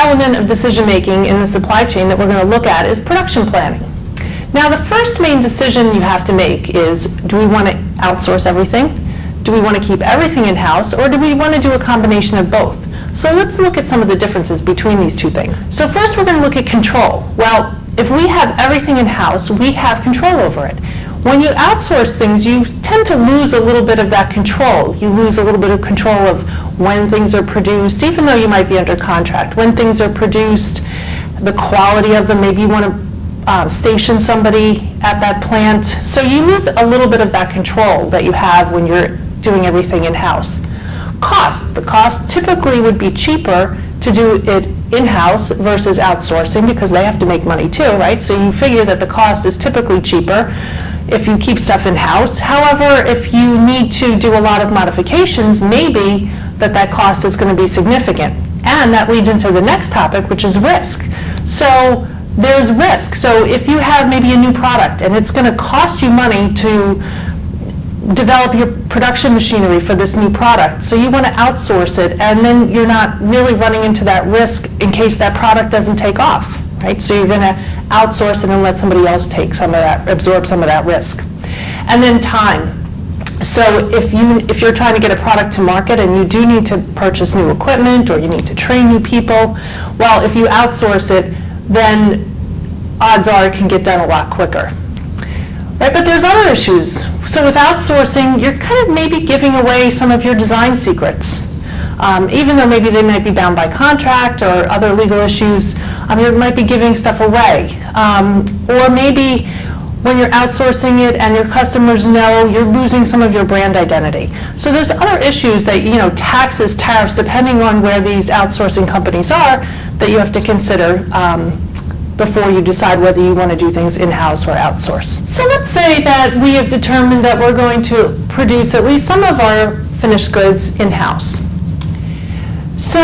element of decision making in the supply chain that we're going to look at is production planning. Now, the first main decision you have to make is, do we want to outsource everything? Do we want to keep everything in-house, or do we want to do a combination of both? So let's look at some of the differences between these two things. So first, we're going to look at control. Well, if we have everything in-house, we have control over it. When you outsource things, you tend to lose a little bit of that control. You lose a little bit of control of when things are produced, even though you might be under contract. When things are produced, the quality of them, maybe you want to station somebody at that plant. So you lose a little bit of that control that you have when you're doing everything in-house. Cost. The cost typically would be cheaper to do it in-house versus outsourcing because they have to make money too, right? So you figure that the cost is typically cheaper if you keep stuff in-house. However, if you need to do a lot of modifications, maybe that cost is going to be significant. And that leads into the next topic, which is risk. So there's risk. So if you have maybe a new product and it's going to cost you money to develop your production machinery for this new product, so you want to outsource it, and then you're not really running into that risk in case that product doesn't take off, right? So you're going to outsource it and let somebody else take some of that, absorb some of that risk. And then time. So if you're trying to get a product to market and you do need to purchase new equipment or you need to train new people, well, if you outsource it, then odds are it can get done a lot quicker. Right, but there's other issues. So with outsourcing, you're kind of maybe giving away some of your design secrets. Even though maybe they might be bound by contract or other legal issues, you might be giving stuff away. Or maybe when you're outsourcing it and your customers know, you're losing some of your brand identity. So there's other issues that, taxes, tariffs, depending on where these outsourcing companies are, that you have to consider before you decide whether you want to do things in-house or outsource. So let's say that we have determined that we're going to produce at least some of our finished goods in-house. So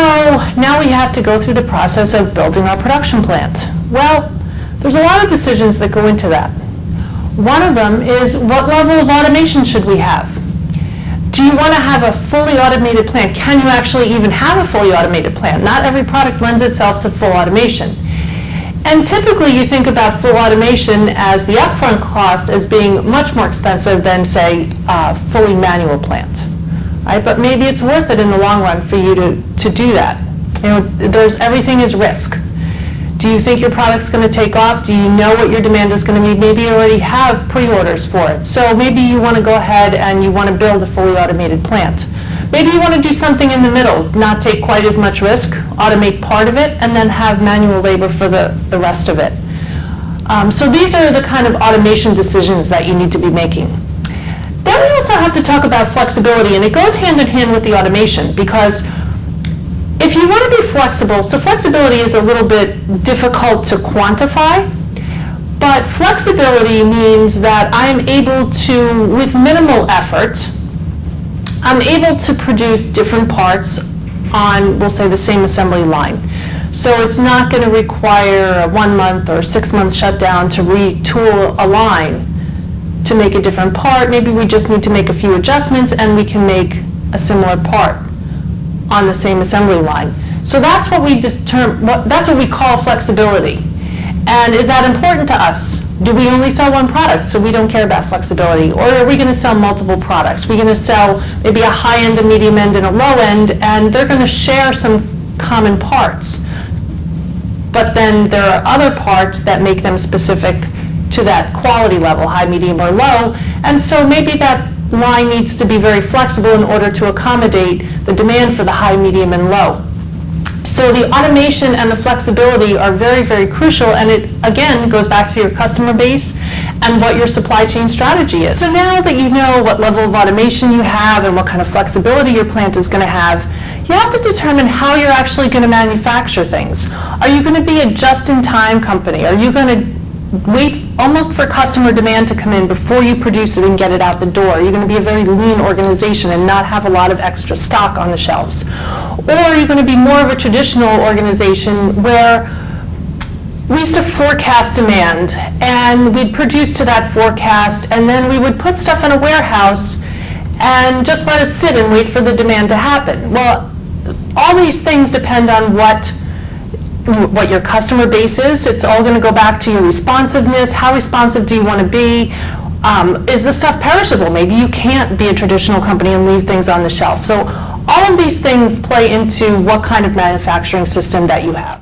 now we have to go through the process of building our production plant. Well, there's a lot of decisions that go into that. One of them is, what level of automation should we have? Do you want to have a fully automated plant? Can you actually even have a fully automated plant? Not every product lends itself to full automation. And typically you think about full automation as the upfront cost as being much more expensive than, say, a fully manual plant. Right? But maybe it's worth it in the long run for you to do that. Everything is risk. Do you think your product's going to take off? Do you know what your demand is going to be? Maybe you already have pre-orders for it. So maybe you want to go ahead and you want to build a fully automated plant. Maybe you want to do something in the middle, not take quite as much risk, automate part of it, and then have manual labor for the rest of it. So these are the kind of automation decisions that you need to be making. Then we also have to talk about flexibility, and it goes hand in hand with the automation, because if you want to be flexible, so flexibility is a little bit difficult to quantify, but flexibility means that I'm able to, with minimal effort, I'm able to produce different parts on, we'll say, the same assembly line. So it's not going to require a 1 month or 6 month shutdown to retool a line to make a different part. Maybe we just need to make a few adjustments and we can make a similar part on the same assembly line. So that's what that's what we call flexibility. And is that important to us? Do we only sell one product, so we don't care about flexibility? Or are we going to sell multiple products? We're going to sell maybe a high end, a medium end, and a low end, and they're going to share some common parts. But then there are other parts that make them specific to that quality level, high, medium, or low. And so maybe that line needs to be very flexible in order to accommodate the demand for the high, medium, and low. So the automation and the flexibility are very, very crucial, and it, again, goes back to your customer base and what your supply chain strategy is. So now that you know what level of automation you have and what kind of flexibility your plant is going to have, you have to determine how you're actually going to manufacture things. Are you going to be a just-in-time company? Are you going to wait almost for customer demand to come in before you produce it and get it out the door? Are you going to be a very lean organization and not have a lot of extra stock on the shelves? Or are you going to be more of a traditional organization where we used to forecast demand and we'd produce to that forecast and then we would put stuff in a warehouse and just let it sit and wait for the demand to happen? Well, all these things depend on what what your customer base is. It's all going to go back to your responsiveness. How responsive do you want to be? Is the stuff perishable? Maybe you can't be a traditional company and leave things on the shelf. So all of these things play into what kind of manufacturing system that you have.